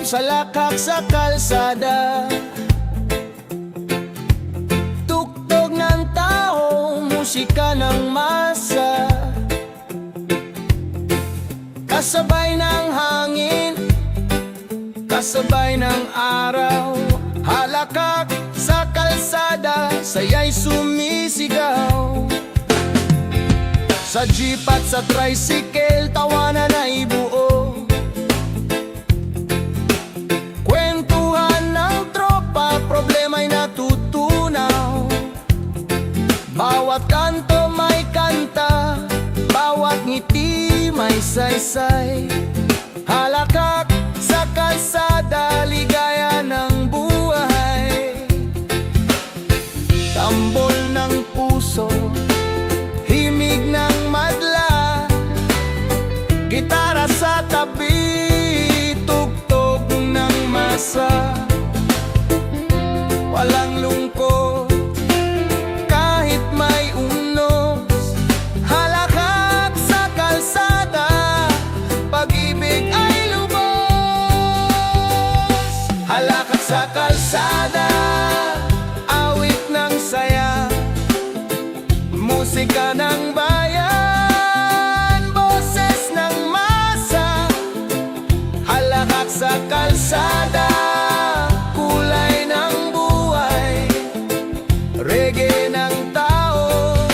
sa lakak sa kalsada. Tuktok ng tao, musika ng masa, kasabay ng hangin, kasabay ng araw. Halakak sa kalsada, saya'y sumisigaw. Sa jeep at sa tricycle, tawanan ay buo. Kwentuhan ng tropa, problema'y natutunaw. Bawat kanto may kanta, bawat ngiti may saysay. Halakak sa kalsada, ligaya ng buhay. Tambol ng puso, himig ng madla, gitara sa tabi, tugtog ng masa. Walang lungkot kahit may unos, halakak sa kalsada, pag-ibig ay lubos. Halakak sa kalsada, awit ng saya, musika ng bayan, boses ng masa. Halakak sa kalsada, kulay ng buhay, reggae ng tao,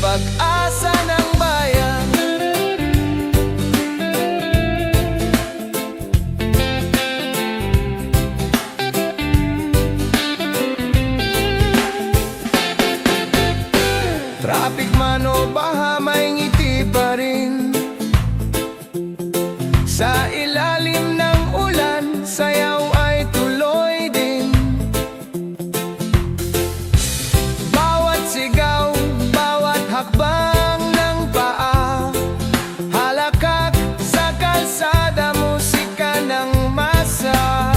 pag-asa ng bayan. Traffic man o baha, may ngiti pa rin. Sa ilalim ng ulan, sayaw ay tuloy din. Bawat sigaw, bawat hakbang ng paa, halakak sa kalsada, musika ng masa.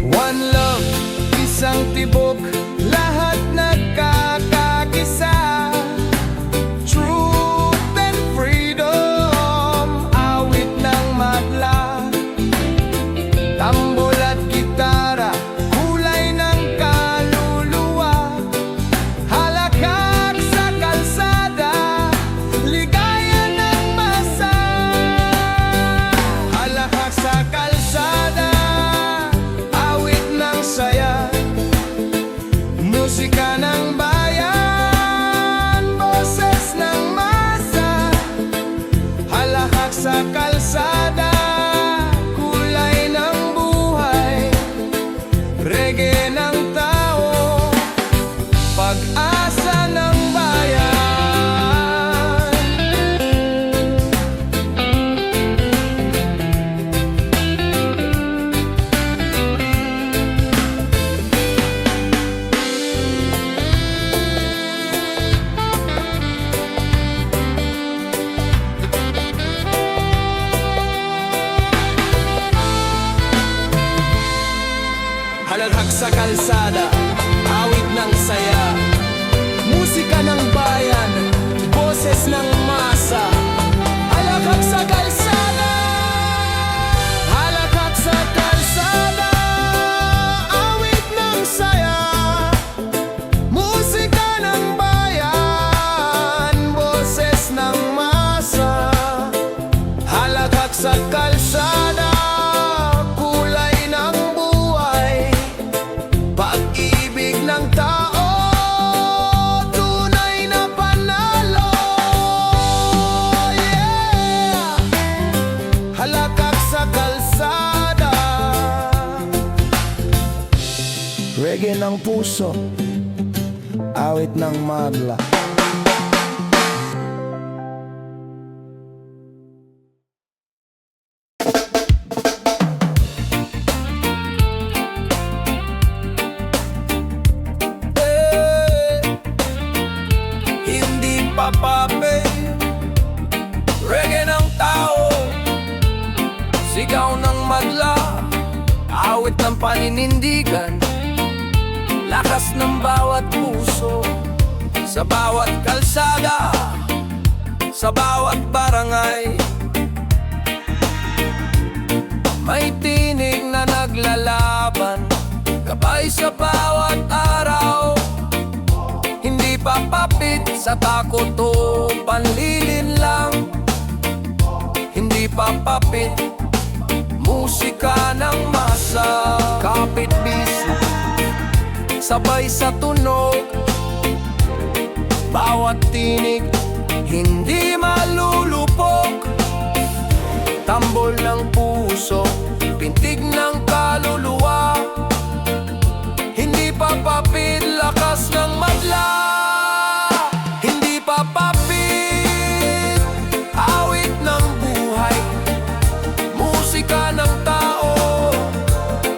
One love, isang tibok, lahat nagkakakisa. Truth and freedom, awit ng madla, tambol at gitara, kulay ng kaluluwa. Halakak sa kalsada, ligaya ng masa. Halakak sa kalsada, awit ng saya, musika ng bayan, boses ng masa. Halakak sa kalsada, kulay ng buhay, reggae ng tao, pag-asa ng bayan. Halakak sa kalsada, awit ng saya, musika ng bayan, boses ng masa. Halakak sa kalsada, halakak sa kalsada, awit ng saya, musika ng bayan, boses ng masa. Halakak sa kalsada, kulay ng buhay, pag-ibig ng tao, tunay na panalo. Yeah! Halakak sa kalsada, reggae ng puso, awit ng madla. Hindi papape, reggae ng tao, sigaw ng madla, awit ng paninindigan, lakas ng bawat puso, sa bawat kalsada, sa bawat barangay. May tinig na naglalaban, gabay sa bawat araw. Hindi papapit sa takot o panlilin lang. Hindi papapit, musika ng masa. Kapit biso, sabay sa tunog. Bawat tinig, hindi malulupok. Tambol ng puso, pintig ng kaluluwa. Hindi papapit, lakas ng madla. Hindi papapit, awit ng buhay. Musika ng tao,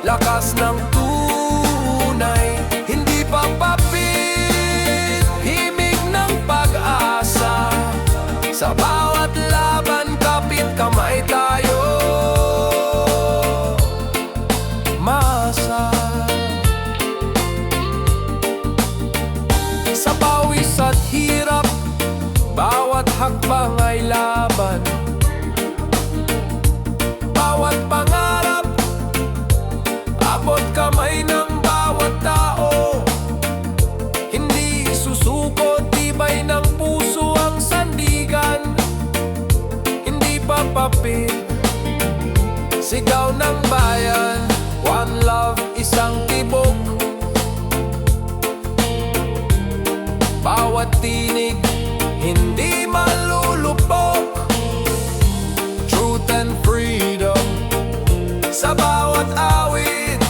lakas ng tunay. Hindi papapit, himig ng pag-asa. Sa bawat laban, kapit kamay tayo. Masa. Sa pawis at hirap, bawat hakbang ay laban. Bawat pangarap, abot kamay ng bawat tao. Hindi susuko, tibay ng puso ang sandigan. Hindi papapit, sigaw ng bayan. One love, isang tibok. Bawat tinig, hindi malulupok. Truth and freedom, sa bawat awit.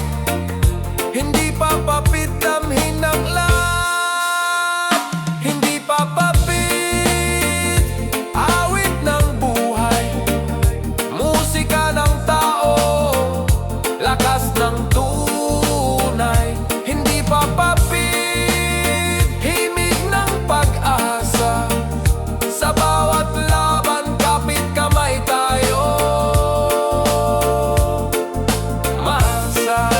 Hindi papapit, damhin ng lahat. Hindi papapit, awit ng buhay. Musika ng tao, lakas ng tunay. Hindi papapit, himig ng pag-asa. Sa bawat laban, kapit kamay tayo. Masa.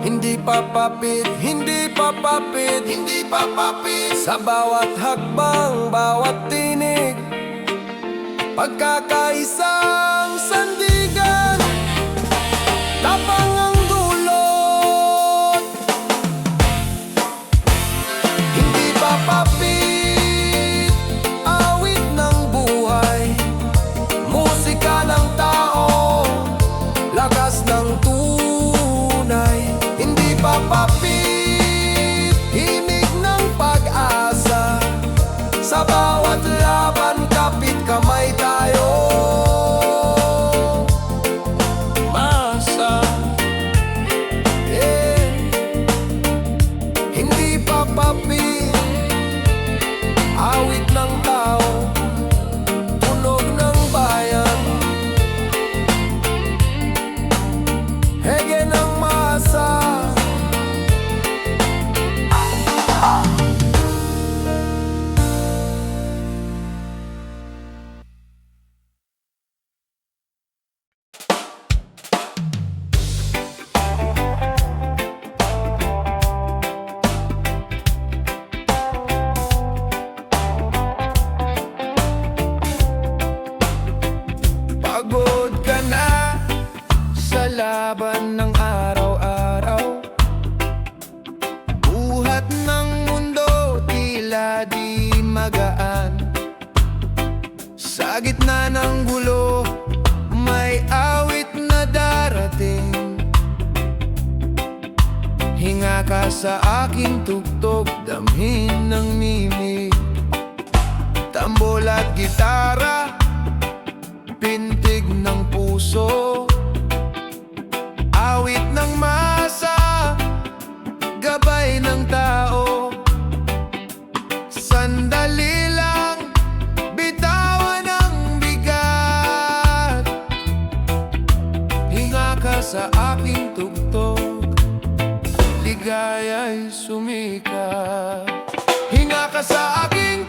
Hindi papapit, hindi papapit, hindi papapit. Sa bawat hakbang, bawat tinig, pagkakaisang sandigan. Tapang ang dulot. Hindi papapit, awit ng buhay. Musika ng tao, lakas ng tunay. Hindi papapit, himig ng pag-asa. Sa bawat laban, kapit kamay tayo. Masa. Yeah. Hindi papapit, awit ng tao, tunog ng bayan. Hege ng masa. Pagod ka na sa laban ng araw-araw. Buhat ng mundo tila di magaan. Sa gitna ng gulo, may awit na darating. Hinga ka sa aking tugtog, damhin ng mimig. Tambol at gitara, pintig ng puso. Awit ng masa, gabay ng tao. Sandali lang, bitawan ang bigat. Hinga ka sa aking tugtog, ligaya'y sumikat. Hinga ka sa aking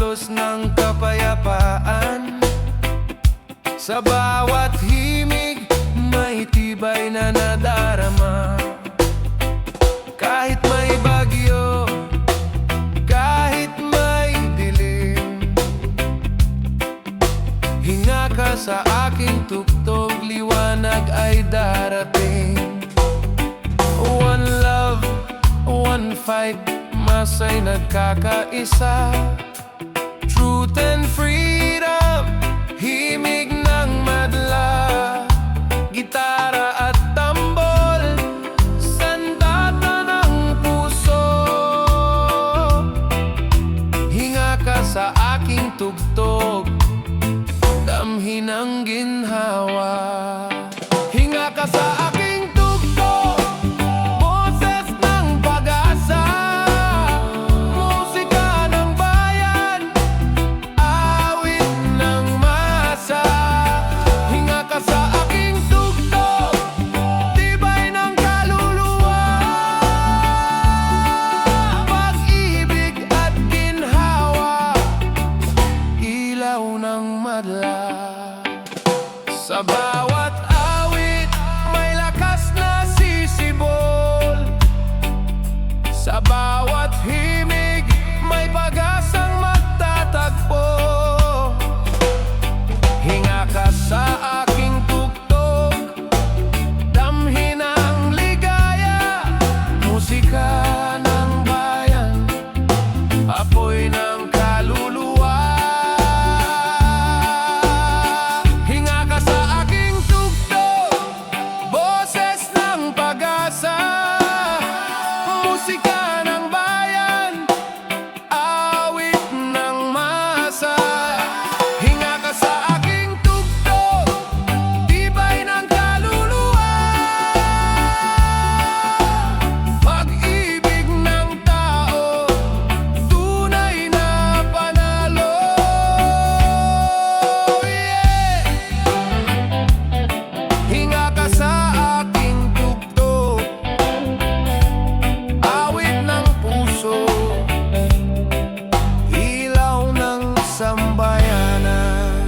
kilos ng kapayapaan. Sa bawat himig, may tibay na nadarama. Kahit may bagyo, kahit may dilim, hinga ka sa aking tugtog, liwanag ay darating. One love, one fight, masay nagkakaisa. Truth and freedom, himig ng madla. Gitara at tambol, sandata ng puso. Hinga ka sa aking tugtog, damhin ang ginhawa. Hinga ka sa aking tugtog, boses ng pag-asa. Musika ng bayan, awit ng masa. Hinga ka sa aking tugtog, tibay ng kaluluwa. Pag-ibig at ginhawa, ilaw ng madla. Sa bawat awit, may lakas na sisibol. Sa bawat himig, may pag-asang magtatagpo. Hinga ka sa aking tugtog, damhin ang ligaya. Musika ng bayan, apoy ng kaluluwa. Hinga ka sa aking tugtog, boses ng pag-asa. Musika ng bayan, awit ng masa. Hinga ka sa aking tugtog, tibay ng kaluluwa. Pag-ibig ng tao, tunay na panalo. Yeah! Hinga ka sa aking tugtog, awit ng puso, ilaw ng sambayanan.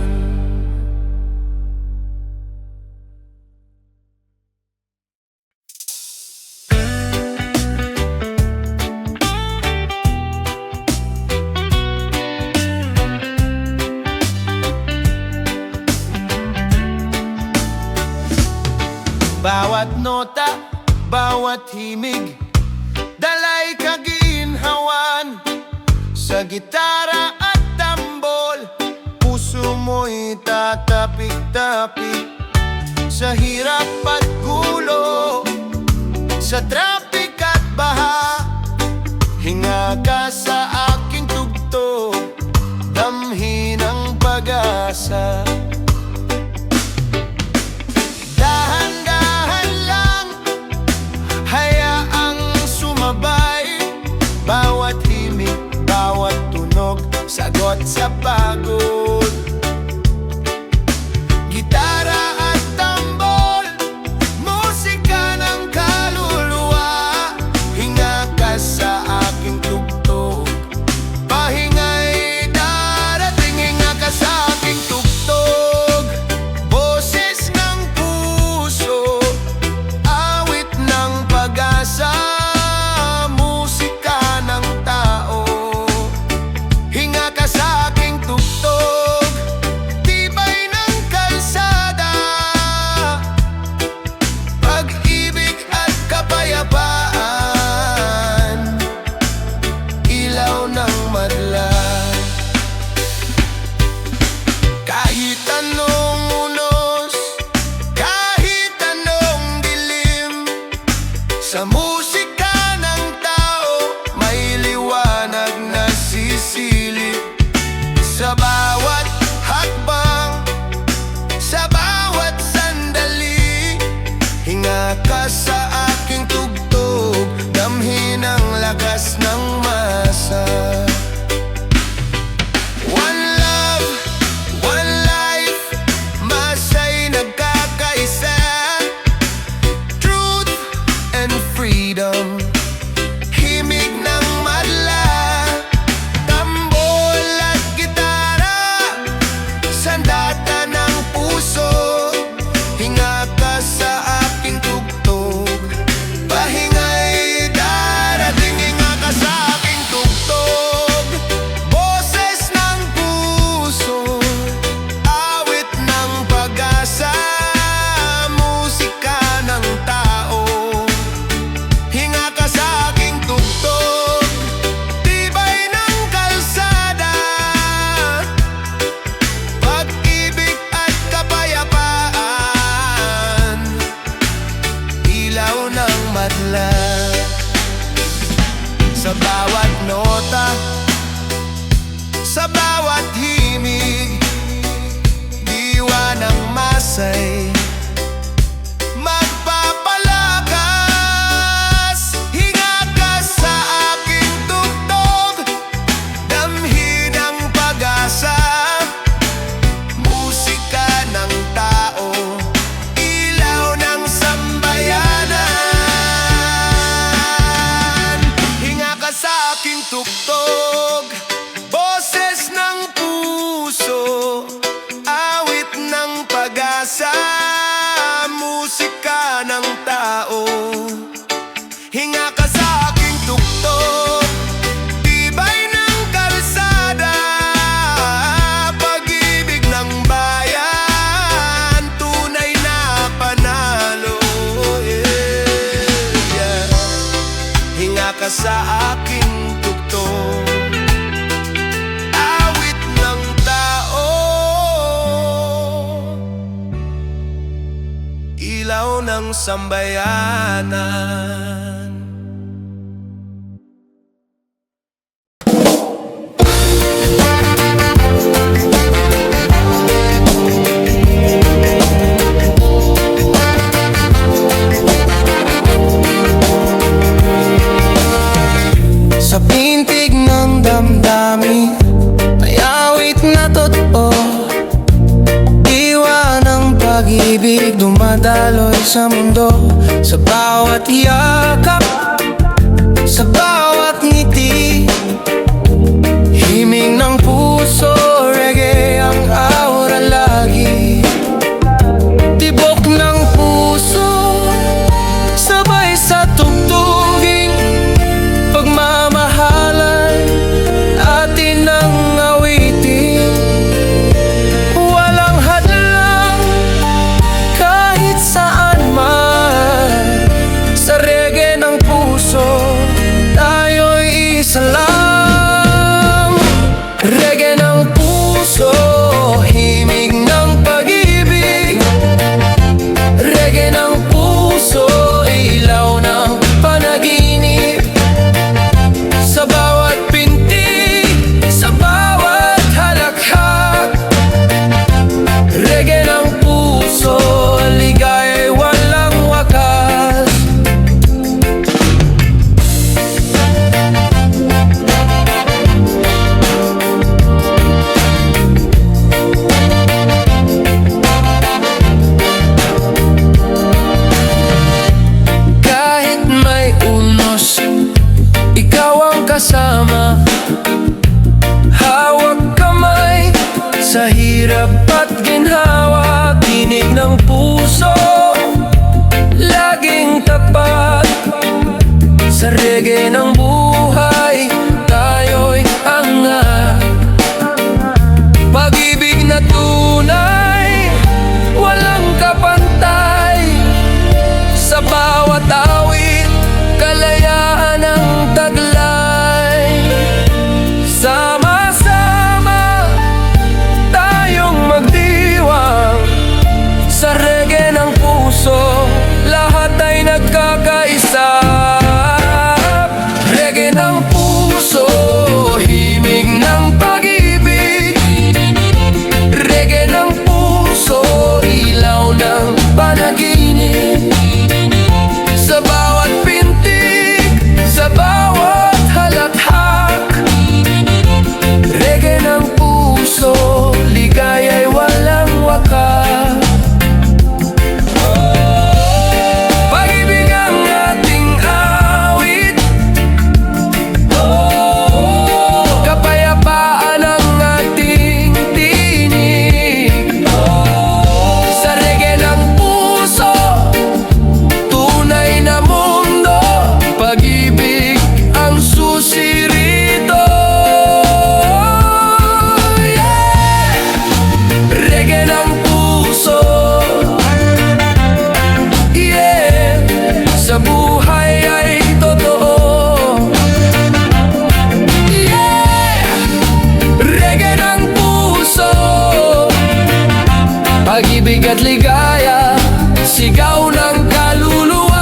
Bawat nota, bawat himig, dalay kaginhawan. Sa gitara at tambol, puso mo'y tatapik-tapik. Sa hirap at gulo, sa traffic at baha, hinga ka sa aking tugtog, damhin ang pag-asa. Dahan-dahan lang, hayaang sumabay. Bawat himig, bawat tunog, sagot sa pagod. Gitara at tambol, musika ng kaluluwa. Hinga ka sa aking tugtog, pahinga'y darating. Hinga ka sa aking tugtog, boses ng puso, awit ng pag-asa. Musika ng tao, hinga ka sa aking tugtog, tibay ng kalsada. Pag-ibig at kapayapaan, ilaw ng madla. Kahit anong unos, kahit anong dilim, sa musika ng tao, may liwanag na sisilip. Sa bawat hakbang, sa bawat sandali, hinga ka sa aking tugtog, damhin ang lakas ng masa. One love, one life, masay nagkakaisa. Truth and freedom, himig ng madla. Tambol at oras ay magpapalakas. Hinga ka sa aking tugtog, damhin ang pag-asa. Musika ng tao, ilaw ng sambayanan. Hinga ka sa aking tugtog, boses ng puso, awit ng pag-asa. Musika ng tao, hinga ka sa aking tugtog, tibay ng kalsada, pag-ibig ng bayan, tunay na panalo. Yeah. Hinga ka sa aking tugtog, awit ng tao, ilaw ng sambayanan. Sa pintig ng damdamin, may awit na totoo, diwa ng pag-ibig dumadaloy sa mundo. Sa bawat yakap, sa bawat ngiti, himig ng puso, reggae ang aura lagi. Tibok ng puso, sabay sa tugtuging pagmamahalan, atin ang awitin. Walang hadlang kahit saan man, sa reggae ng puso, tayo'y isa lang. Reggae ng puso, himig ng pag-ibig. Reggae ng puso, ilaw ng panaginip. Sa bawat pintig, sa bawat halakhak, reggae ng puso, ligaya'y walang wakas. Kahit may unos, ikaw ang kasama. Hawak kamay sa hirap at ginhawa, tinig ng puso, laging tapat. Sa reggae ng buhay, tayo'y angat. Pag-ibig na tunay, walang kapantay. Sa bawat awit, kalayaan ang taglay. Sama-sama tayong magdiwang, sa reggae ng puso, lahat ay nagkakaisa. Reggae ng puso, himig ng pag-ibig. Reggae ng puso, ilaw ng panaginip. Sa bawat pintig, sa bawat halakhak, reggae ng puso, ligaya'y walang wakas. Pag-ibig ang ating awit, kapayapaan ang ating tinig. Sa reggae ng puso, tunay na mundo, pag-ibig ang susi rito. Yeah! Reggae ng puso, yeah, sa buhay ay totoo. Yeah! Reggae ng puso, pag-ibig at ligaya, sigaw ng kaluluwa.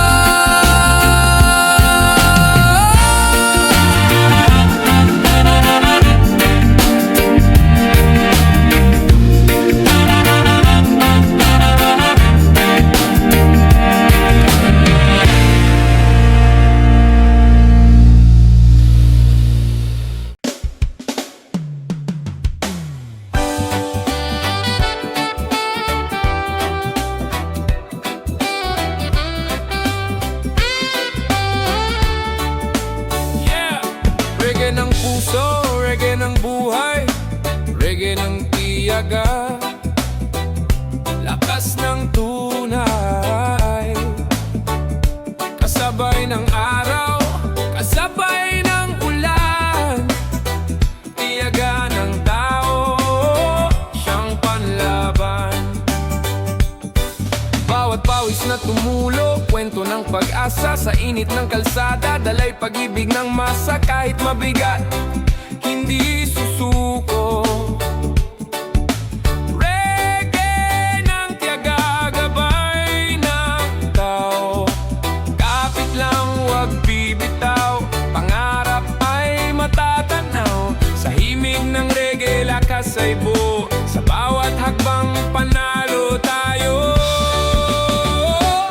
tiyaga, lakas ng tunay. Kasabay ng araw, kasabay ng ulan, tiyaga ng tao, siyang panlaban. Bawat pawis na tumulo, kwento ng pag-asa. Sa init ng kalsada, dalay pag-ibig ng masa. Kahit mabigat, hindi susuko. Reggae ng tiyaga, gabay ng tao. Kapit lang, wag bibitaw, pangarap ay matatanaw. Sa himig ng reggae, lakas ay buo. Sa bawat hakbang, panalo tayo.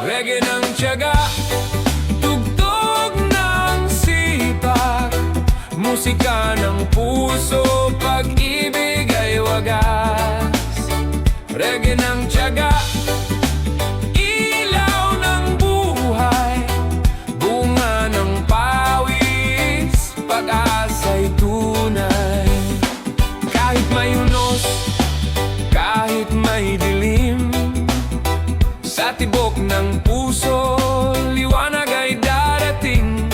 Reggae ng tiyaga, tugtog ng sipag, musika ng puso, pag-ibig ay wagas. Reggae ng tiyaga, ilaw ng buhay, bunga ng pawis, pag-asa'y tunay. Kahit may unos, kahit may dilim, sa tibok ng puso, liwanag ay darating.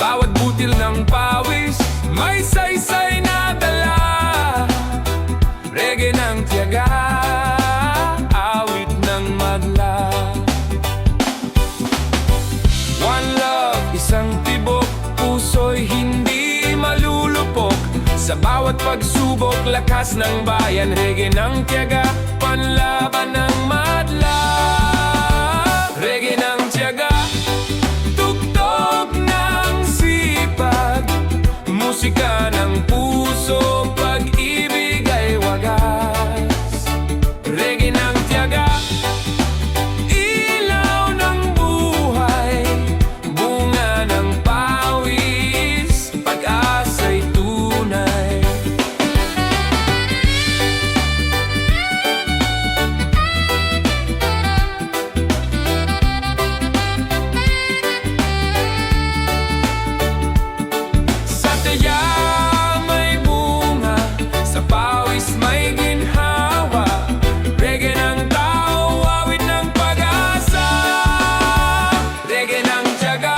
Bawat butil ng pawis, may saysay na dala. Reggae ng tiyaga, awit ng madla. One love, isang tibok, puso'y hindi malulupok. Sa bawat pagsubok, lakas ng bayan. Reggae ng tiyaga, panlaban ng madla. Reggae ng tiyaga, tugtog ng sipag, musika ng puso, pag-ibig ay wagas. Reggae ng tiyaga, ilaw ng buhay, bunga ng pawis, pag-asa'y tunay. Sa tiya may bunga, sa pawis may ginhawa. Reggae ng tao, awit ng pag-asa. Reggae ng tiyaga,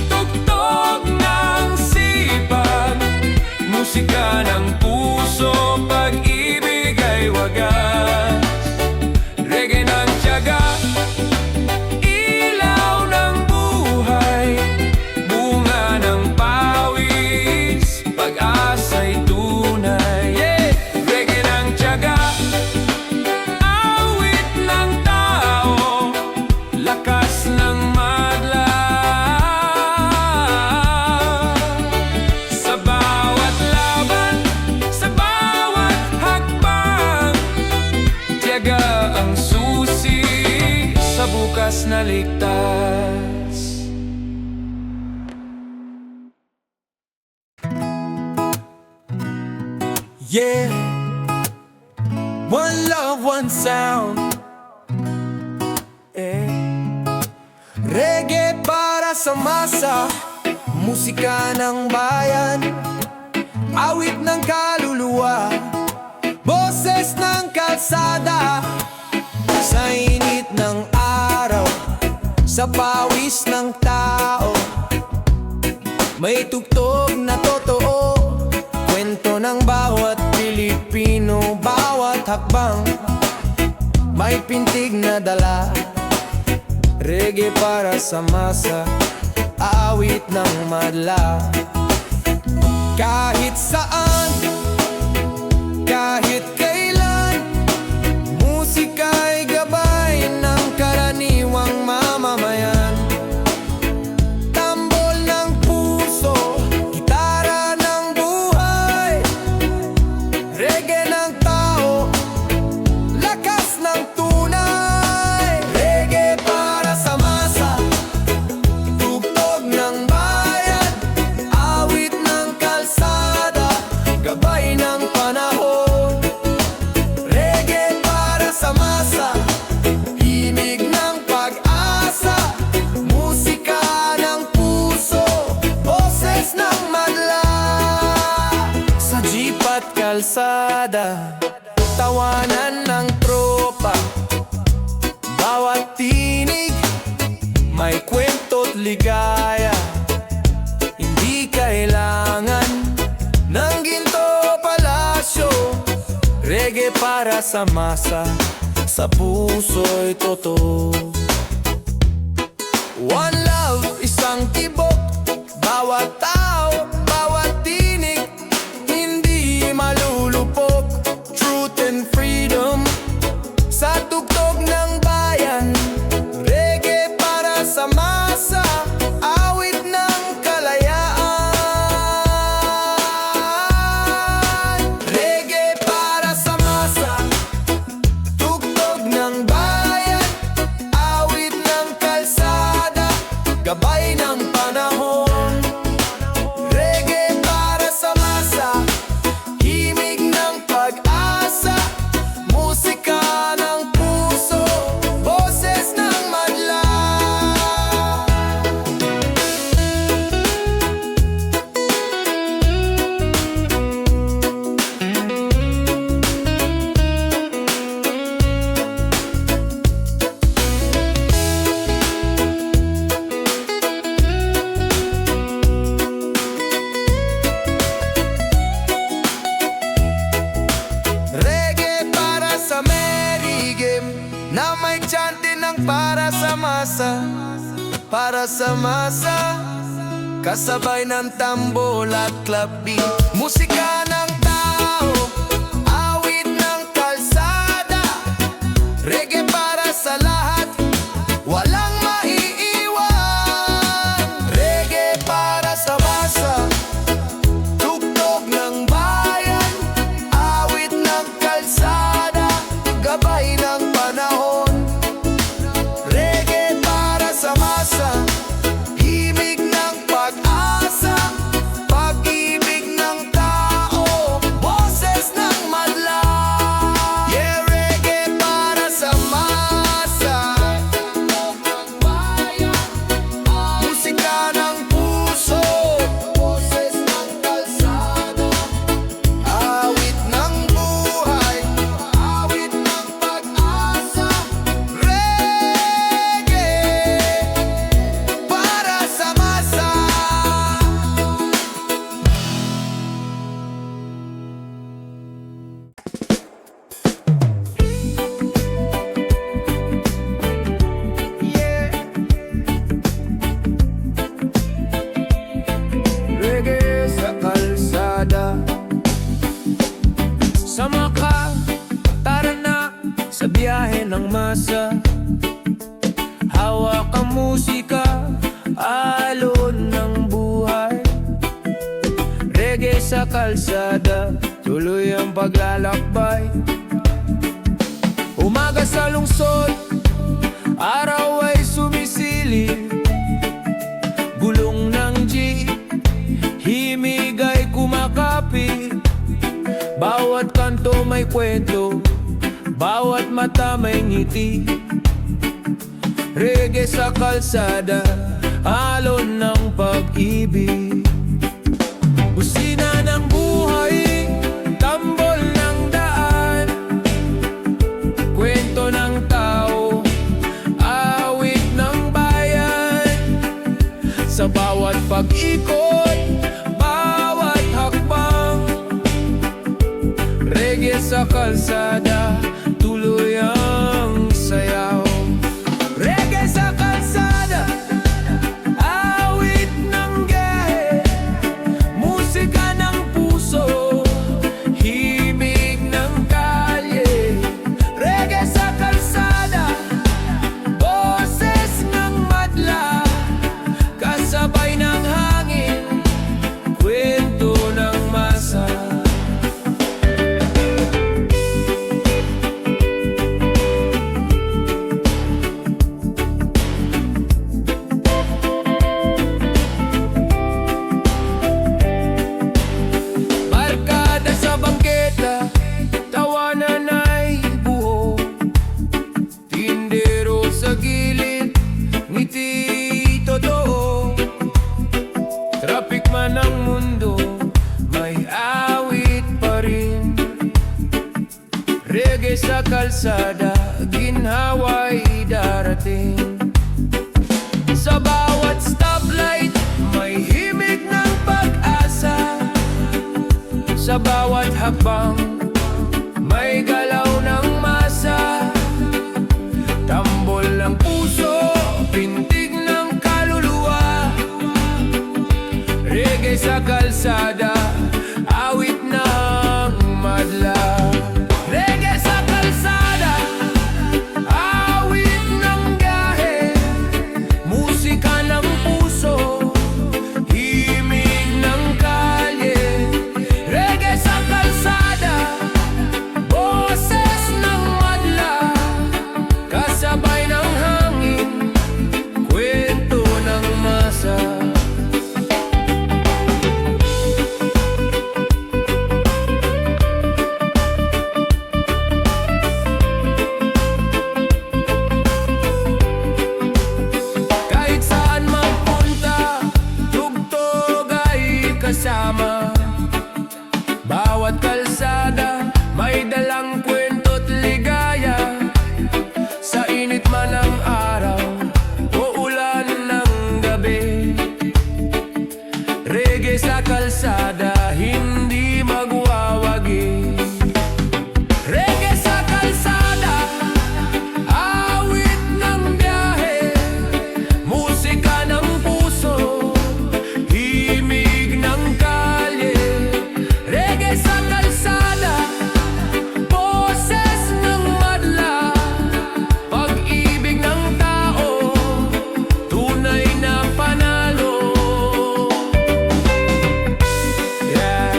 tugtog ng sipag, musika ng puso, pag-ibig ay wagas. Reggae ng tiyaga, ilaw ng buhay, bunga ng pawis, pag-asa'y tunay. Reggae ng tiyaga, awit ng tao, lakas ng madla. Sa bawat laban, sa bawat hakbang, tiyaga ang susi sa bukas na ligtas. Yeah, one love, one sound. Reggae para sa masa, musika ng bayan, awit ng kaluluwa, boses ng kalsada. Sa init ng araw, sa pawis ng tao, may tugtog na totoo, kwento ng bawat Pilipino. Bawat hakbang, may pintig na dala. Reggae para sa masa, awit ng madla. Kahit saan, kahit kailan, musika'y gabay ng karaniwang mamamayan. Tambol ng puso, gitara ng buhay, reggae ng tao, lakas ng tunay. Reggae para sa masa, tugtog ng bayan, awit ng kalsada. kalsada, tawanan ng tropa. Bawat tinig may kwento't ligaya. Hindi kailangan ng ginto palasyo. Reggae para sa masa, sa puso'y totoo. One love, isang tibok. Bawat tao, bawat tinig, hindi malulupok. Truth and freedom sa tugtog ng bayan. Reggae para sa masa, awit ng kalayaan. Reggae para sa masa, tugtog ng bayan, awit ng kalsada, gabay ng panahon. Reggae para sa masa, himig ng pag-asa, musika ng puso, boses ng madla. Reggae para sa merry game, na may chanting ng para sa masa. Para sa masa, kasabay ng tambol at club beat. Musika ng tao, awit ng kalsada. Reggae para sa lahat, walang maiiwan. Reggae para sa masa, tugtog ng bayan, awit ng kalsada, gabay ng panahon. Reggae para sa masa, himig ng pag-asa, pag-ibig ng tao, boses ng madla. Yeah, reggae para sa masa, tugtog ng bayan, musika ng puso, boses ng kalsada, awit ng buhay, awit ng pag-asa. Reggae para sa masa. Yeah. Reggae sa kalsada, sama ka, tara na sa biyahe ng masa. Hawak ang musika, alon ng buhay. Reggae sa kalsada, tuloy ang paglalakbay. Umaga sa lungsod, araw ay sumisilip. Gulong ng jeep, himig ay kumakapit. Bawat kanto may kwento, bawat mata may ngiti. Reggae sa kalsada, alon ng pag-ibig. Busina ng buhay, tambol ng daan, kwento ng tao, awit ng bayan. Sa bawat pag-ikot, bawat hakbang, reggae sa kalsada, tuloy ang sayaw. Reggae sa kalsada, awit ng gahe, musika ng puso, himig ng kalye. Reggae sa kalsada, boses ng madla, kasabay ng hangin, kwento ng masa. sa kalsada, ginhawa'y darating. Sa bawat stoplight, may himig ng pag-asa. Sa bawat hakbang, may galaw ng masa. Tambol ng puso, pintig ng kaluluwa. Reggae sa kalsada, awit ng madla. Reggae sa kalsada, awit ng biyahe. Musika ng puso, himig ng kalye. Reggae sa kalsada, boses ng madla. Kasabay ng hangin, kwento ng masa. Kahit saan magpunta, tugtog ay kasama. Bawat kalsada, may dalang kwento't ligaya. Sa init man ng araw o ulan ng gabi, reggae sa kalsada, hindi magwawagi. Reggae sa kalsada, awit ng biyahe. Musika ng puso, himig ng kalye. Reggae sa kalsada, boses ng madla. Pag-ibig ng tao, tunay na panalo. Yeah.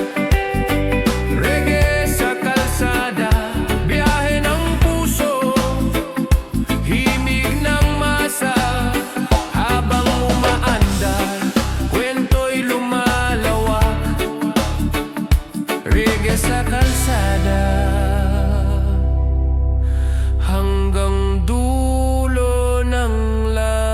Reggae sa kalsada, biyahe ng puso, himig ng masa. Habang umaandar, kwento'y lumalawak. Reggae sa kalsada, hanggang dulo ng lakad.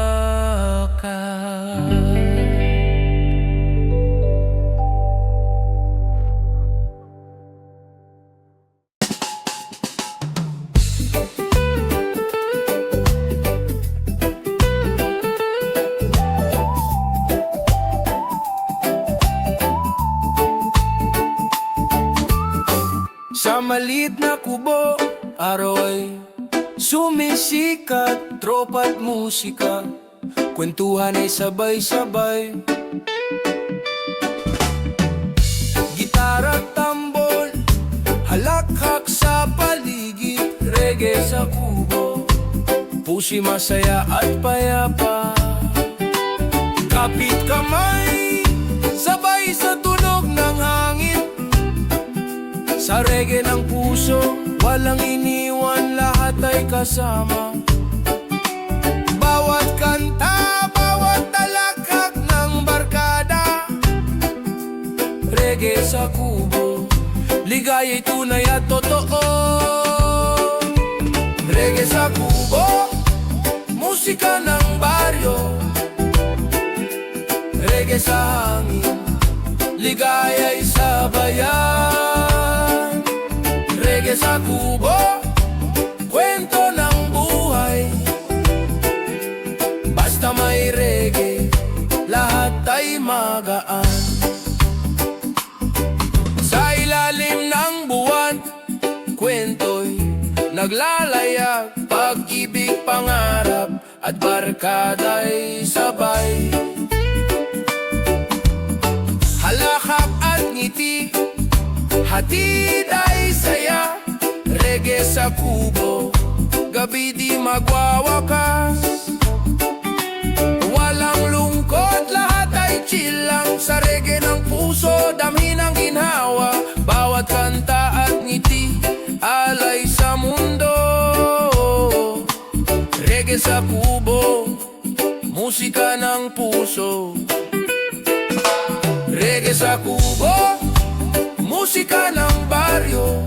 Sa maliit na kubo, araw ay sumisikat. Tropa't musika, kwentuhan ay sabay-sabay. Gitara't tambol, halakhak sa paligid. Reggae sa kubo, pusi masaya at payapa. Kapit kamay, sabay sa tunog ng hangin. Sa reggae ng puso, walang iniwan, lahat ay kasama. Bawat kanta, bawat talakhak ng barkada. Reggae sa kubo, ligaya'y tunay at totoo. Reggae sa kubo, musika ng baryo. Reggae sa hangin, ligaya'y sabayan. Reggae sa kubo, kwento ng buhay. Basta may reggae, lahat ay magaan. Sa ilalim ng buwan, kwento'y naglalayag. Pag-ibig, pangarap at barkada'y sabay. Halakhak at ngiti, hatid ay saya. Reggae sa kubo, gabi di magwawakas. Walang lungkot, lahat ay chill lang. Sa reggae ng puso, damhin ang ginhawa. Bawat kanta at ngiti, alay sa mundo. Reggae sa kubo, musika ng puso. Reggae sa kubo, musika ng baryo.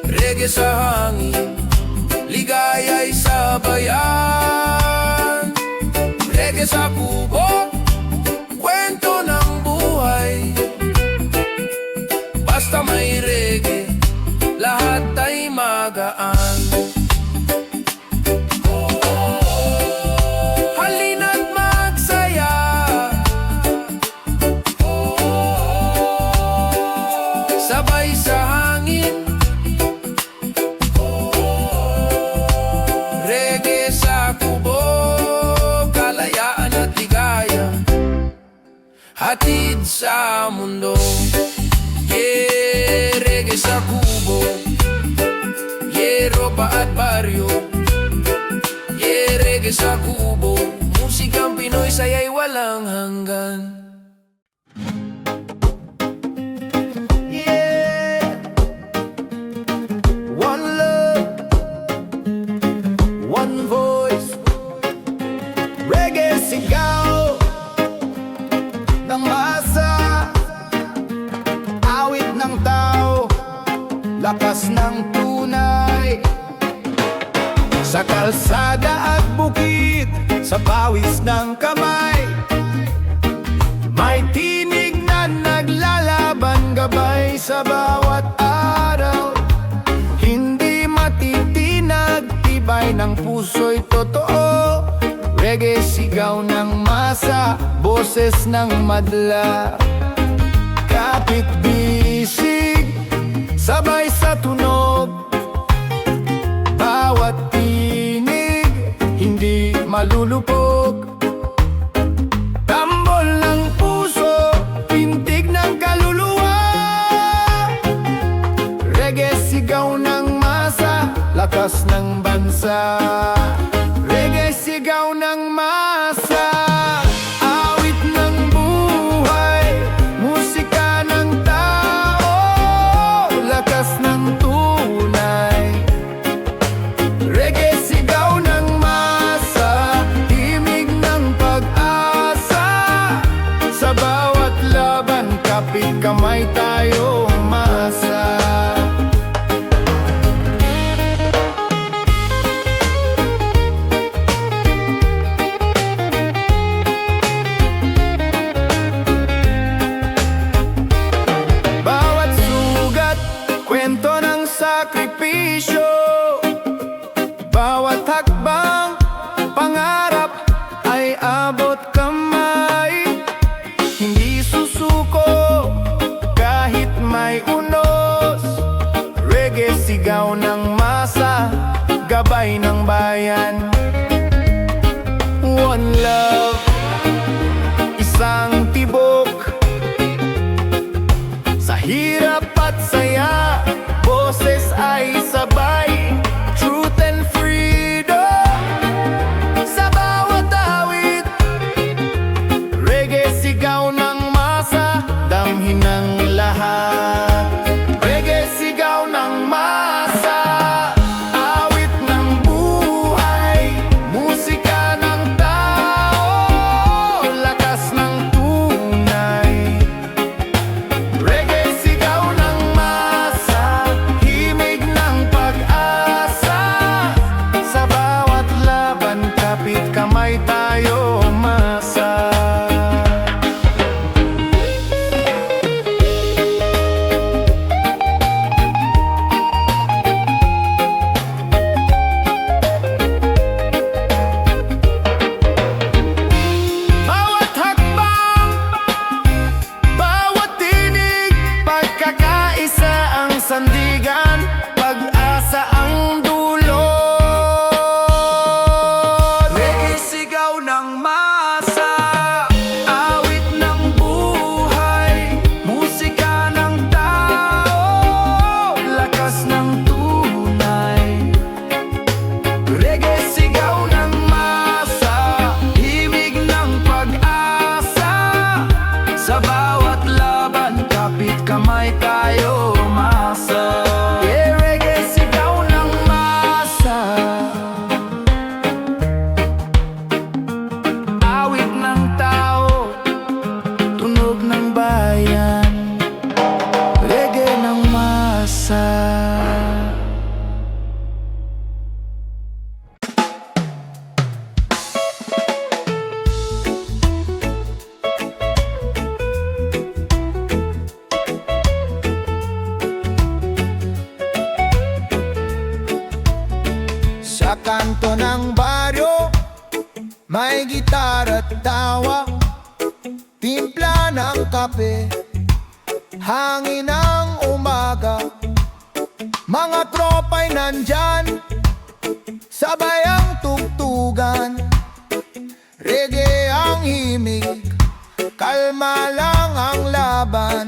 Reggae sa hangin, ligaya'y sabayan. Reggae sa kubo, kwento ng buhay. Basta may reggae, lahat ay magaan. Halina't magsaya, sabay sa hangin. Reggae sa kubo, kalayaan at ligaya, hatid sa mundo. Yeah, reggae sa kubo, yeah, ropa at baryo. Yeah, reggae sa kubo, musikang Pinoy, saya'y walang hanggan. Yeah. One love, one voice. Reggae sigaw ng masa, awit ng tao, lakas ng tunay. Sa kalsada at bukid, sa pawis ng kamay, may tinig na naglalaban gabay sa bawat araw. Hindi matitinag, tibay ng puso'y totoo. Reggae sigaw ng masa, boses ng madla. Kapit bisig, sabay sa tunog. Bawat tinig, hindi malulupog. Tambol ng puso, pintig ng kaluluwa. Reggae sigaw ng masa, lakas ng bansa. Reggae sigaw ng masa, awit ng buhay, musika ng tao, lakas ng tunay. Reggae sigaw ng masa, himig ng pag-asa. Sa bawat laban, kapit kamay tayo masa. Bawat sugat, kwento ng sakripisyo. Bawat hakbang, pangarap ay abot kamay. Hindi susuko kahit may unos. Reggae sigaw ng masa, gabay ng bayan. One love, isang tibok. Sa hirap at saya, boses ay sabay. Truth and freedom sa bawat awit. Reggae sigaw ng masa, damhin ng lahat. Reggae sigaw ng masa, awit ng buhay, musika ng tao, lakas ng tunay. Reggae sigaw ng masa, himig ng pag-asa. Sa bawat laban, kapit kamay tayo masa. Bawat hakbang, bawat tinig, pagkakaisa ang sandigan, pag-asa ang dulot. Reggae sigaw ng masa, awit ng buhay, musika ng tao, lakas ng tunay. Reggae sigaw ng masa, himig ng pag-asa. Sa bawat laban, kapit kamay tayo masa. Yeah, reggae sigaw ng masa, awit ng tao, tunog ng bayan. Reggae ng masa. Sa kanto ng baryo, may gitara at tawa, timpla ng kape, hangin ng umaga. Mga tropa'y nandyan, sabay ang tugtugan. Reggae ang himig, kalma lang ang laban.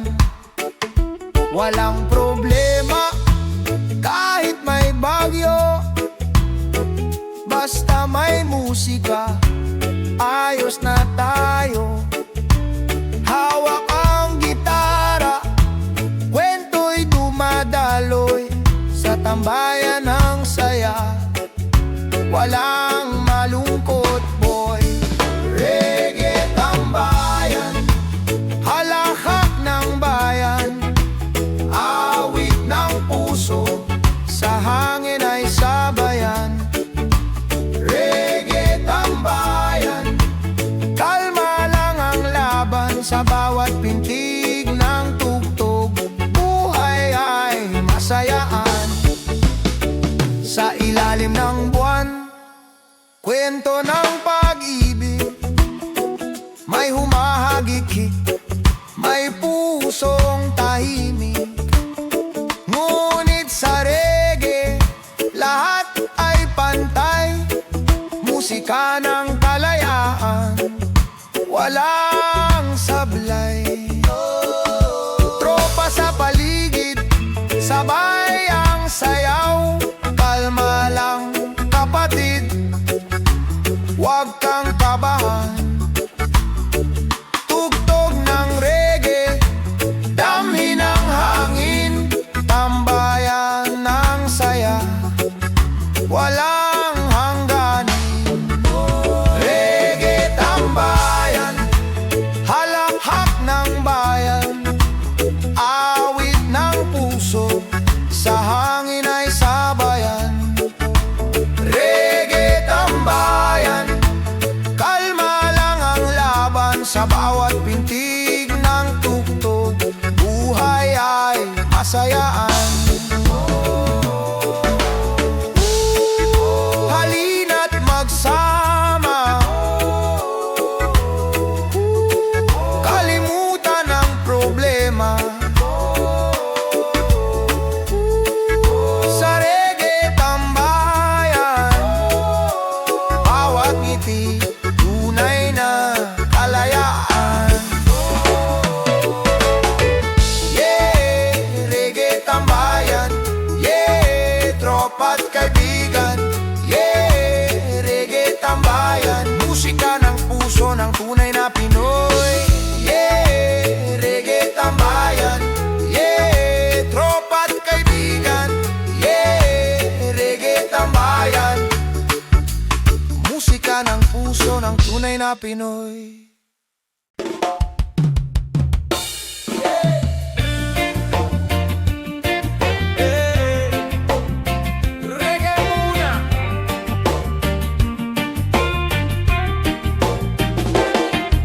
Walang problema kahit may bagyo, basta may musika, ayos na tayo. Hawak ang gitara, kwento'y dumadaloy, sa tambayan ng saya, walang malungkot boy. Reggae tambayan, halakhak ng bayan, awit ng puso, sa hangin ay sabayan. Reggae tambayan, kalma lang ang laban, sa bawat pintig ng tugtog, buhay ay masayaan. Sa ilalim ng buwan, kwento ng pag-ibig, may humahagikik, may pusong tahimik. Ngunit sa reggae, lahat ay pantay, musika ng kalayaan, walang sablay. Tropa sa paligid, sabay ang sayaw, kalma lang kapatid, huwag kang kabahan. Tugtog ng reggae, damhi ng hangin, tambayan ng saya, walang hangganin. Reggae tambayan, halakhak ng bayan, awit ng puso, sa hangin ay sabayan. Reggae tambayan, kalma lang ang laban, sa bawat pintig ng tugtog, buhay ay masayaan. Halina't magsama, kalimutan ang problema. Sa reggae tambayan, bawat ngiti, tunay na kalayaan. Yeah, reggae tambayan, yeah, tropa't kaibigan. Yeah, reggae tambayan, musika ng puso ng tunay na Pinoy. Yeah, reggae tambayan, yeah, tropa't kaibigan. Yeah, reggae tambayan, musika ng puso ng tunay na Pinoy. Reggae muna.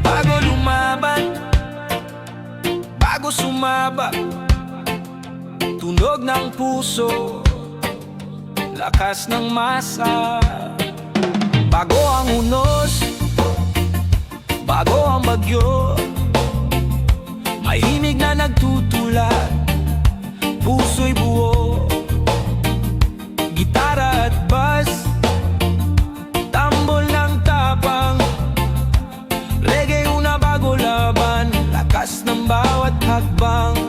Bago lumaban, bago sumaba, tunog ng puso, lakas ng masa. Bago ang unos, bago ang bagyo, may himig na nagtutulad, puso'y buo. Gitara at bass, tambol ng tapang, reggae una bago laban, lakas ng bawat hakbang.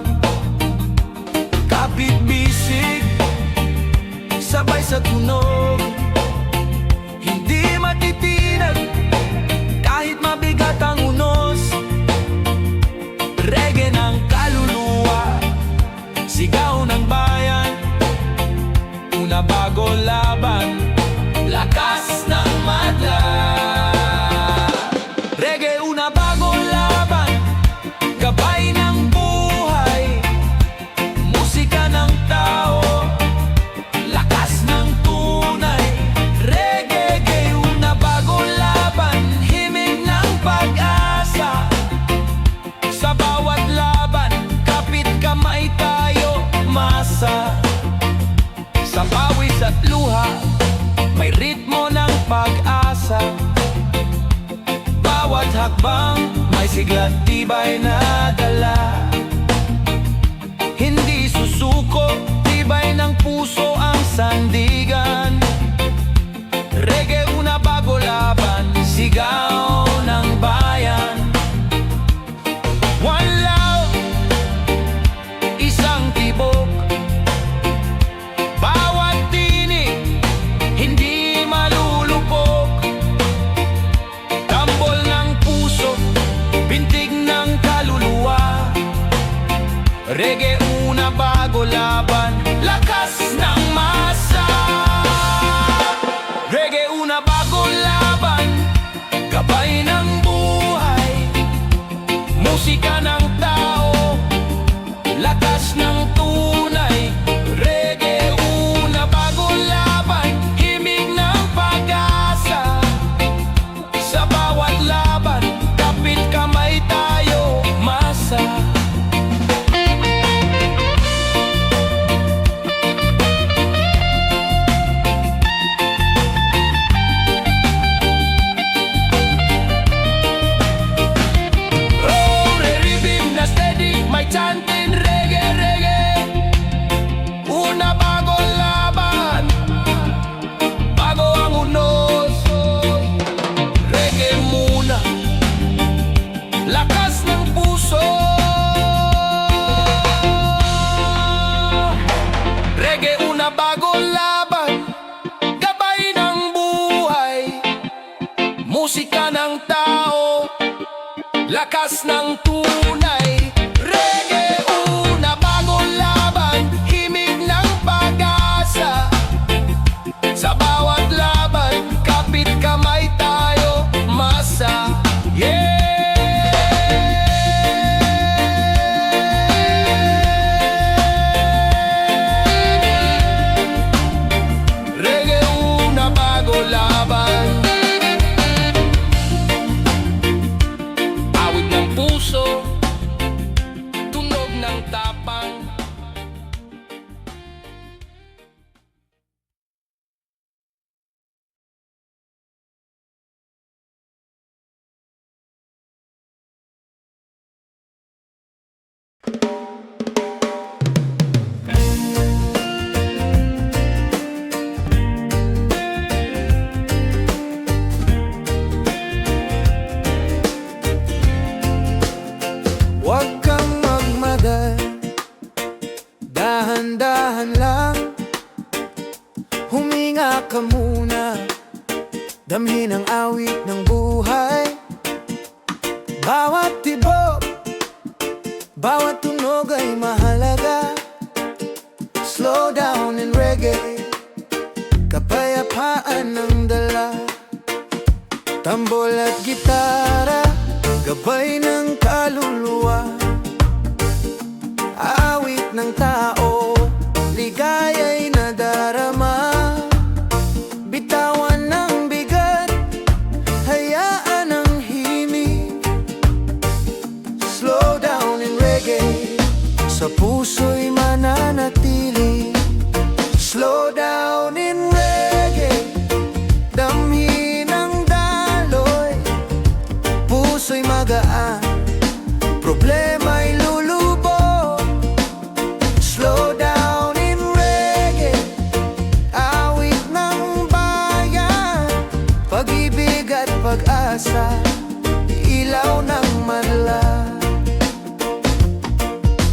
Kapit bisig, sabay sa tunog, hindi matitinag kahit mabigat ang unos. Reggae ng kaluluwa, hakbang, may sigla tibay na dala. Hindi susuko, tibay ng puso ang sandigan. Reggae una bago laban, sigaw ng bayan. One love, isang tibok. Bawat tinig, hindi malulupok. Tambol ng puso, bintig ng kaluluwa. Reggae una bago laban, lakas ng masa. Reggae una bago laban, gabay ng buhay. Musika ng tao, lakas ng tunay. Reggae una bago laban, himig ng pag-asa. Sa bawat laban, kapit kamay tayo, masa. May chanting reggae, reggae. Una bago laban, bago ang unos. Reggae muna, lakas ng puso. Reggae una bago laban, gabay ng buhay. Musika ng tao, lakas ng tunay. Reggae una bago laban, himig ng pag-asa. Sa bawat laban, kapit kamay tayo, masa. Reggae una bago laban, awit ng puso, tunog ng tapang. Huwag kang magmadal, dahan-dahan lang. Huminga ka muna, damhin ang awit ng buhay. Bawat tibok, bawat tunog ay mahalaga. Slow down in reggae, kapayapaan ng dala. Tambol at gitara, gabay ng kaluluwa. Awit ng tao, ligaya'y nadarama. Bitawan ng bigat, hayaan ang himig. Slow down in reggae, sa puso'y mananatili. Slow down in reggae, damhin ang daloy. Puso'y magaan, problema'y lulubog. Slow down in reggae, awit ng bayan. Pag-ibig at pag-asa, ilaw ng madla.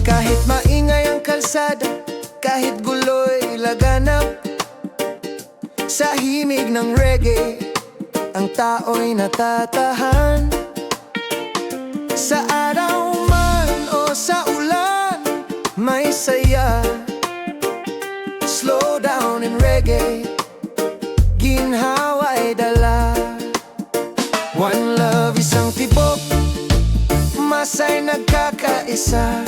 Kahit maingay ang kalsada, kahit gulo'y laganap, sa himig ng reggae, ang tao'y natatahan. Sa araw man o sa ulan, may saya. Slow down in reggae, ginhawa'y dala. One love, isang tibok, masa'y nagkakaisa.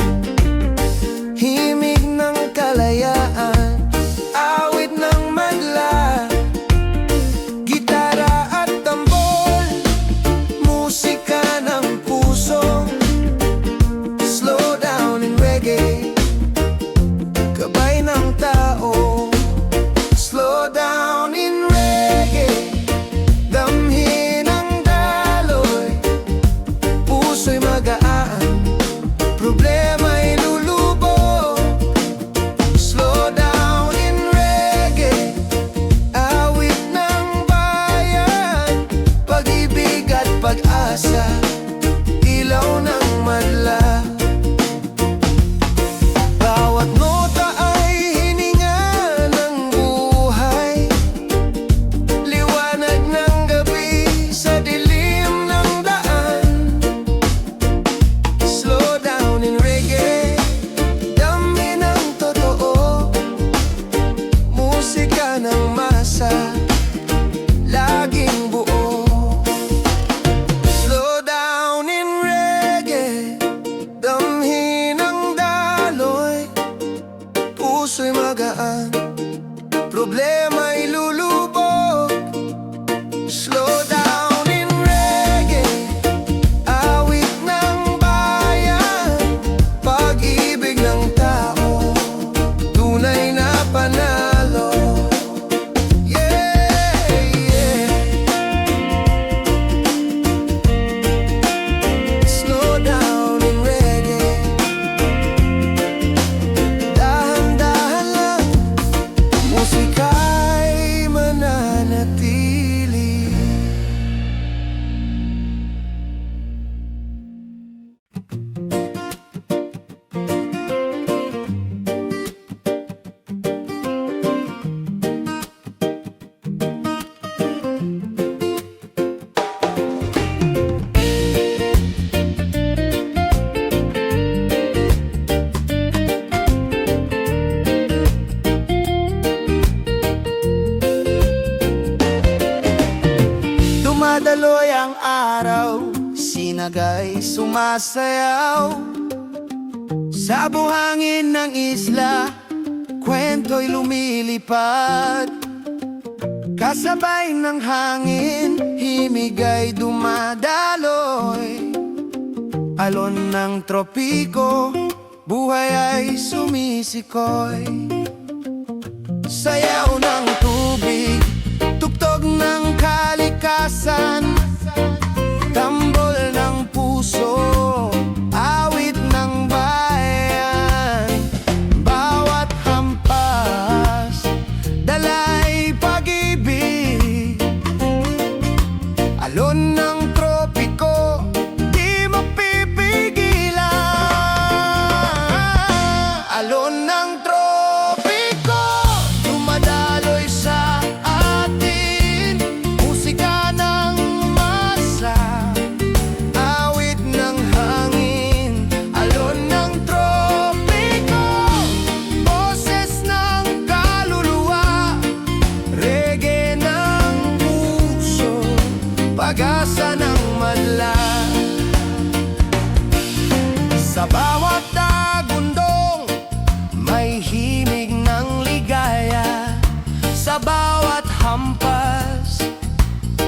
Himig ng kalayaan, awit ng madla. Gitara at tambol, musika ng puso. Slow down in reggae, gabay ng tao. Slow down in reggae, damhin ang daloy. puso'y magaan, problema'y lulubog. Slow down in reggae, awit ng bayan, pag-ibig ng tao, tunay na panalo. Yeah, yeah. Slow down in reggae, dahan-dahan lang, musika'y mananatili. Dumadaloy ang araw, sinagay sumasayaw sa buhangin ng isla, kwento'y lumilipad. Kasabay ng hangin, himig ay dumadaloy. Alon ng tropiko, buhay ay sumisikoy. Sayaw ng tubig, tugtog ng kalikasan, tambol ng puso, awit ng bayan. Bawat hampas, dalay pag-ibig. Alon ng tropiko, di mapipigilan. Alon ng tropiko, dumadaloy sa atin, musika ng masa, awit ng hangin. Alon ng tropiko, boses ng kaluluwa, reggae ng puso, pag-asa ng madla. Sa bawat dagundong, may himig ng ligaya. Sa bawat hampas,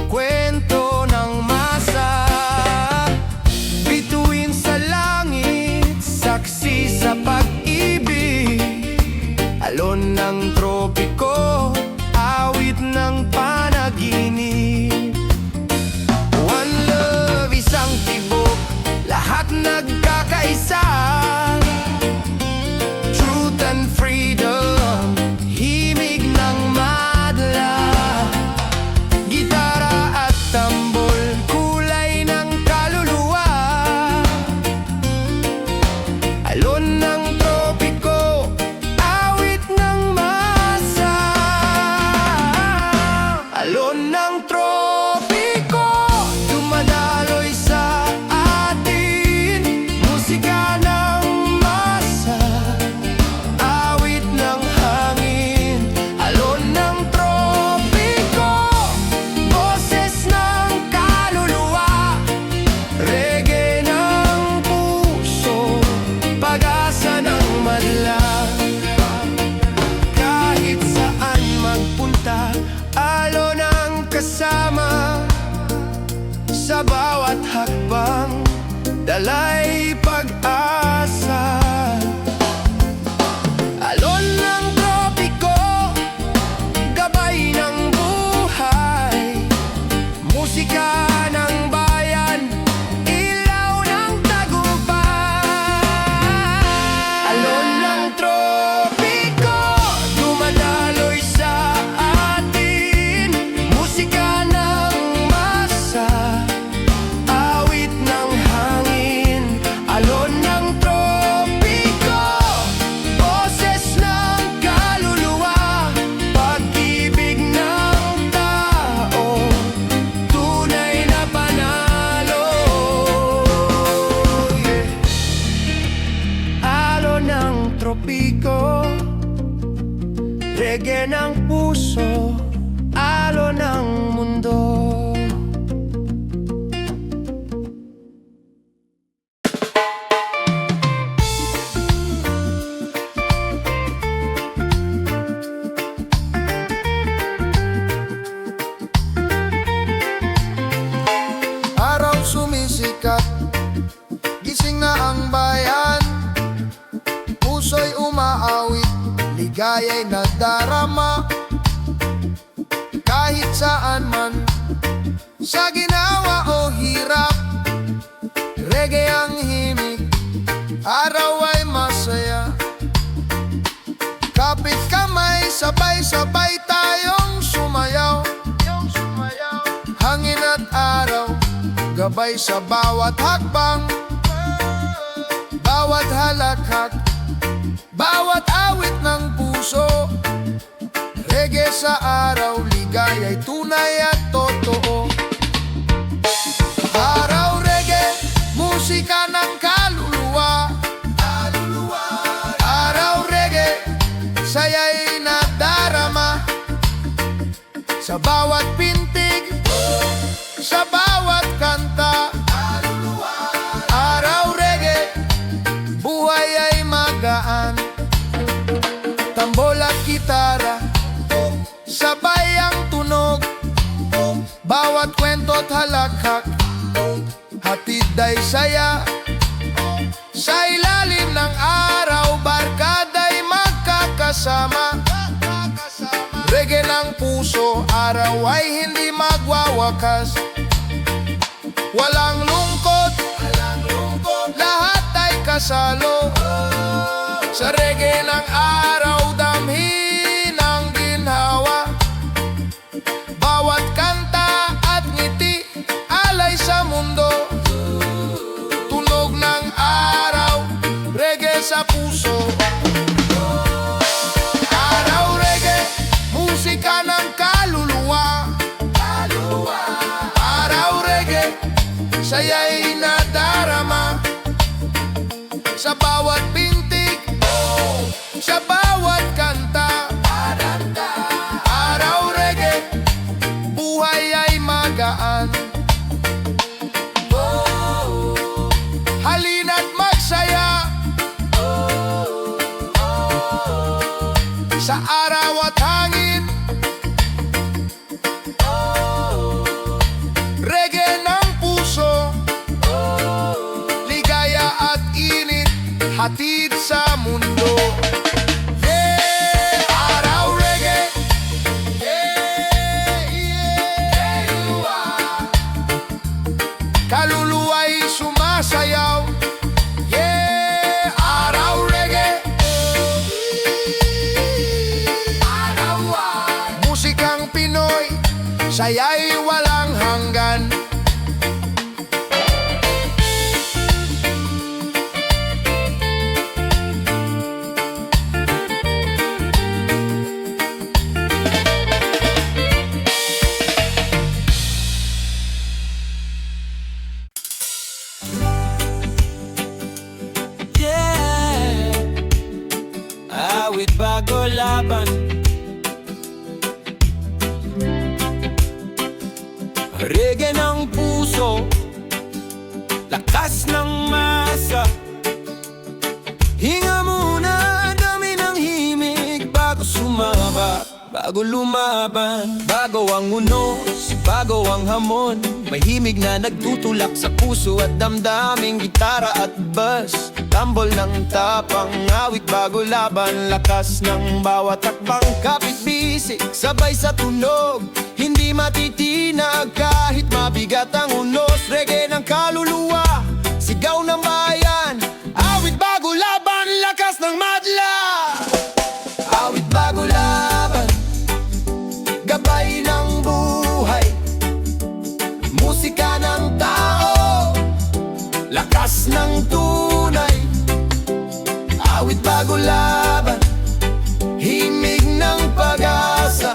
kwento ng masa. Bituin sa langit, saksi sa pag-ibig. Alon ng tropiko, awit ng panaginip. One love, isang tibok, lahat nagkakaisa. Truth and freedom, himig ng madla. Gitara at tambol, kulay ng kaluluwa. Alon ng tropiko, awit ng masa. Alon ng tropiko, dumadaloy sa atin, musika ng masa, awit ng hangin. Alon ng tropiko, boses ng kaluluwa, reggae ng puso, pag-asa ng madla. Kahit saan magpunta, alon ang kasama. Sa bawat hakbang, dalay pag-asa. Alon ng tropiko, gabay ng buhay, musika ng bayan, ilaw ng tagumpay. Alon ng tropiko, dumadaloy sa atin, musika ng masa, awit ng hangin. Alon ng tropiko, boses ng kaluluwa, pag-ibig ng tao, tunay na panalo. Yeah. Alon ng tropiko, reggae ng puso, alon ng mundo. ligaya'y nadarama kahit saan man, sa ginawa o hirap. Reggae ang himig, araw ay masaya. Kapit kamay, sabay-sabay tayong sumayaw. Hangin at araw, gabay sa bawat hakbang, bawat halakhak, bawat awit ng puso. Reggae sa araw, ligaya'y tunay at totoo. Araw reggae, musika ng kaluluwa. Araw reggae, saya'y nadarama sa bawat pintig, sa bawat kanta. Araw reggae, buhay ay magaan. Tambol at gitara, sabay ang tunog, bawat kwento't halakhak, hatid ay saya. Sa ilalim ng araw, barkada'y magkakasama. Reggae ng puso, araw ay hindi magwawakas. Walang lungkot, lahat ay kasalo. Sa reggae ng araw, damhin ang ginhawa. Bawat kanta at ngiti, alay sa mundo. Tunog ng araw, reggae sa puso. Araw reggae, musika ng kaluluwa. Araw reggae, saya'y nadarama sa bawat pintig, sa bawat kanta. Araw reggae, buhay ay magaan. Halina't magsaya sa araw at hangin. Reggae ng puso, ligaya at init, hatid sa mundo. Yeah, araw reggae. Yeah, yeah. Kaluluwa'y sumasayaw. Yeah, araw reggae. Musikang Pinoy, saya'y walang hanggan. Awit bago laban, reggae ng puso, lakas ng masa. Hinga muna, dami ng himig, bago sumaba, bago lumaban. Bago ang unos, bago ang hamon, may himig na nagtutulak sa puso at damdaming gitara at bass. Tambol ng tapang, awit bago laban, lakas ng bawat takbang. Kapit bisik, sabay sa tunog, hindi matitinag kahit mabigat ang unos. Reggae ng kaluluwa, sigaw ng bayan, awit bago laban, lakas ng madla. Awit bago laban, gabay ng buhay, musika ng tao, lakas ng tunay. Awit bago laban, himig ng pag-asa.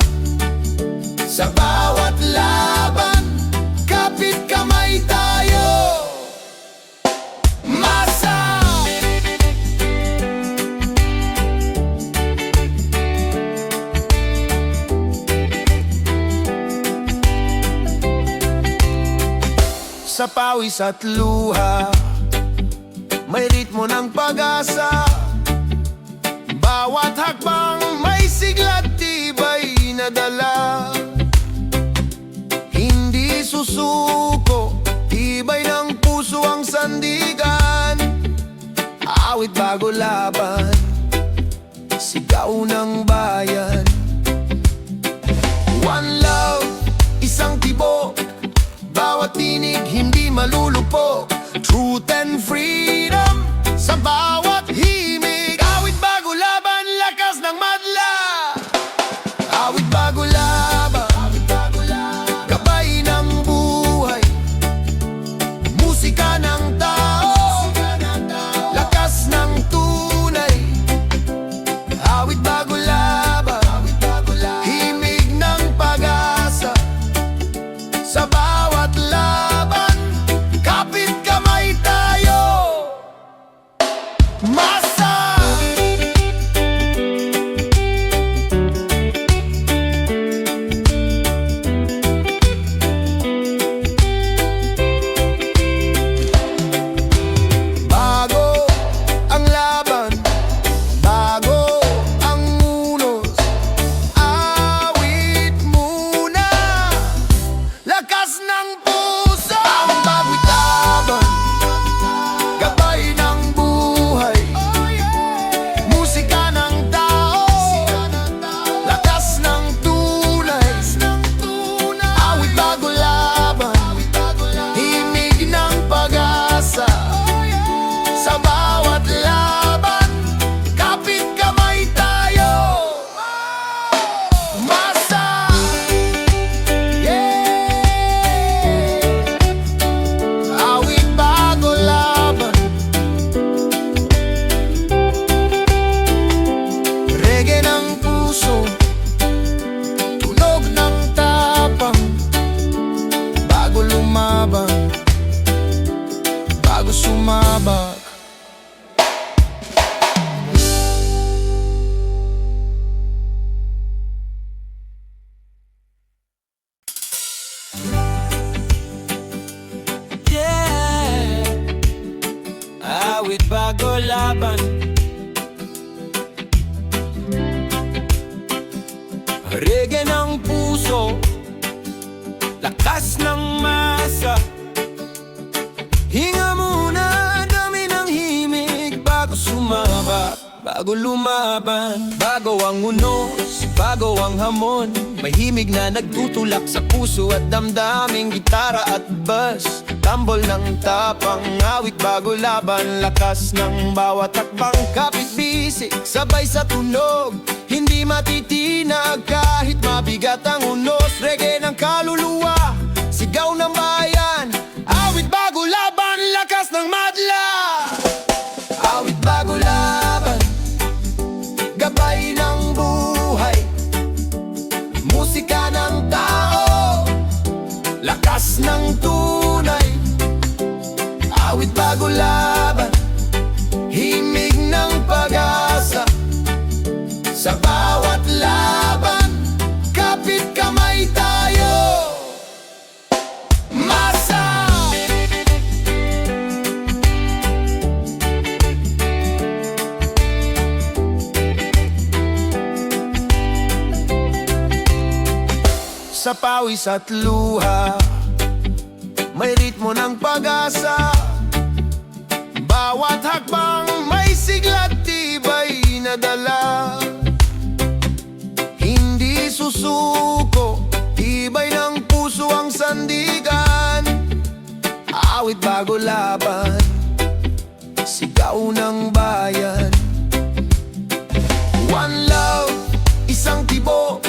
Sa bawat laban, kapit kamay tayo. Masa! Sa pawis at luha, may ritmo ng pag-asa. Bawat hakbang may sigla at tibay na dala. Hindi susuko, tibay ng puso ang sandigan. Awit bago laban, sigaw ng bayan. One love, isang tibo, bawat tinig hindi malulupok. Truth and freedom sa bawat himig. Awit bago laban, lakas ng madla. Awit bago laban, gabay ng buhay, musika ng tao, lakas ng tunay. Awit bago laban, himig ng pag-asa sa bawat laban. Kapit kamay tayo, masa. Bago ang laban, bago ang unos, awit muna, lakas ng puso. Ang bago'y laban, gabay ng buhay, musika ng tao, lakas ng tunay. Awit bago laban, himig ng pag-asa sa bawat laban. Kapit kamay tayo, masa. Awit bago laban, reggae ng puso, tunog ng tapang, bago lumaban, bago sumabak. Yeah, awit bago laban, reggae ng puso, lakas ng masa. Hinga muna, dami ng himig, bago sumabak, bago lumaban. Bago ang unos, bago ang hamon, may himig na nagtutulak sa puso at damdaming. Gitara at bass, tambol ng tapang. Awit bago laban, lakas ng bawat takbang. Kapit bisig, sabay sa tunog, hindi matitinag kahit mabigat ang unos. Reggae ng kaluluwa, sigaw ng bayan. Awit bago laban, lakas ng madla. Awit bago laban, gabay ng buhay, musika ng tao, lakas ng tunay. Awit bago laban, himig ng pag-asa sa bawat laban. Kapit kamay tayo, masa. Sa pawis at luha, may ritmo ng pag-asa. Bawat hakbang may sigla at tibay na dala. Hindi susuko, tibay ng puso ang sandigan. Awit bago laban, sigaw ng bayan. One love, isang tibo,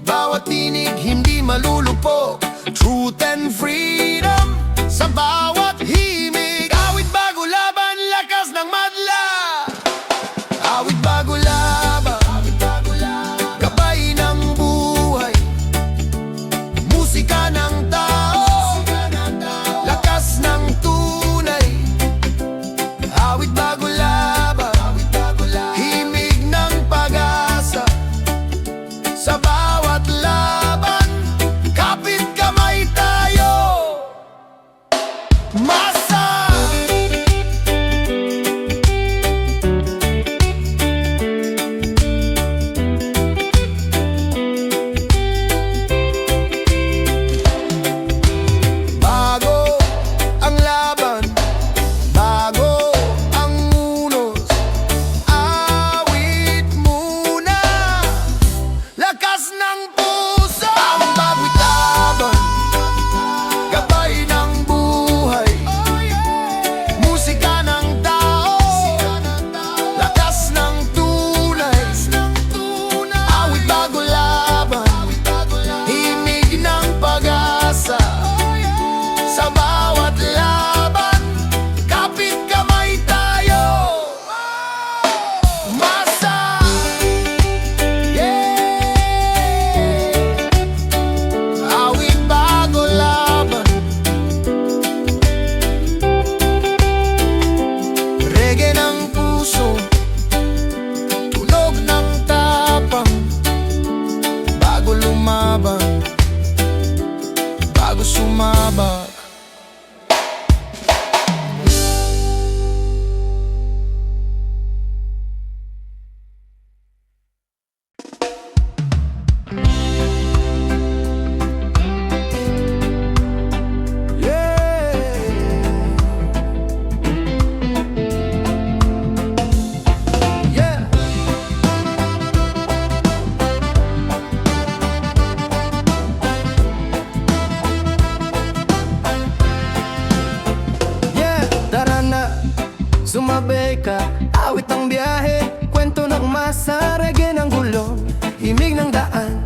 bawat tinig hindi malulupok. Truth and freedom sa bawat himig. Awit bago laban, lakas ng madla. Awit bago laban, gabay ng buhay, musika ng tao, lakas ng tunay. Awit bago laban, himig ng pag-asa sa bawat laban. Kapit kamay tayo, daan.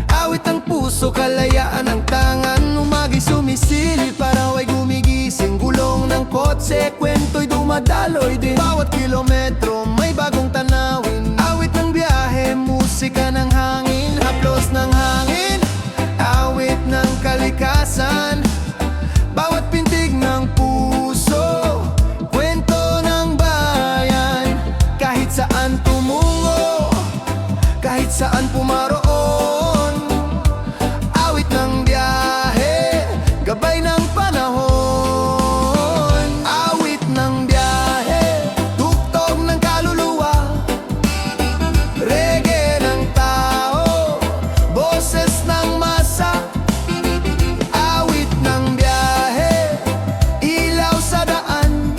Awit ng puso, kalayaan ng tangan. Umagay sumisilip, paraw ay gumigising. Gulong ng kotse, kwento'y dumadaloy din. Bawat kilometro may bagong tanawin. Awit ng biyahe, musika ng hangin. Haplos ng hangin, awit ng kalikasan. Bawat pintig ng puso, kwento ng bayan. Kahit saan tumungo, kahit saan pumaroon, awit ng biyahe, gabay ng panahon. Awit ng biyahe, tugtog ng kaluluwa, reggae ng tao, boses ng masa. Awit ng biyahe, ilaw sa daan,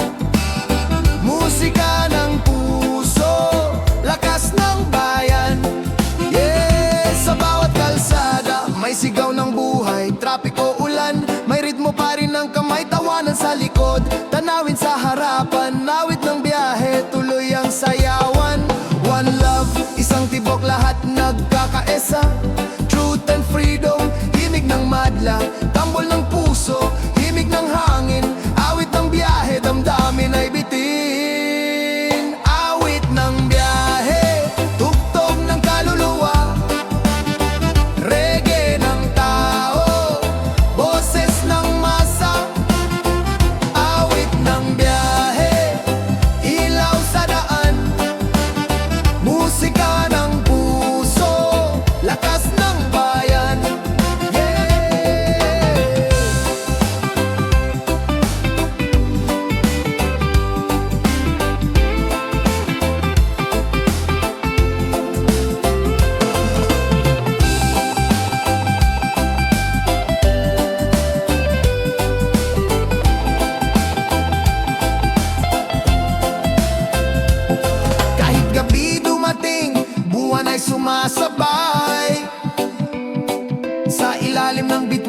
musika ng puso, lakas ng bayan. Sa bawat kalsada, may sigaw ng buhay, trapiko, ulan, may ritmo pa rin ng kamay, tawanan sa likod, tanawin sa harapan. Awit ng biyahe, tuloy ang sayawan. One love, isang tibok, lahat nagkakaesa. Truth and freedom, himig ng madla, tambol ng puso, himig ng hangin. Awit ng biyahe, damdamin ay bitin. Awit ng biyahe, tugtog ng kaluluwa, reggae ng tao, boses ng masa. Awit ng biyahe, ilaw sa daan, musika ng puso, lakas ng bayan. Kahit gabi dumating, buwan ay sumasabay sa ilalim ng bituin.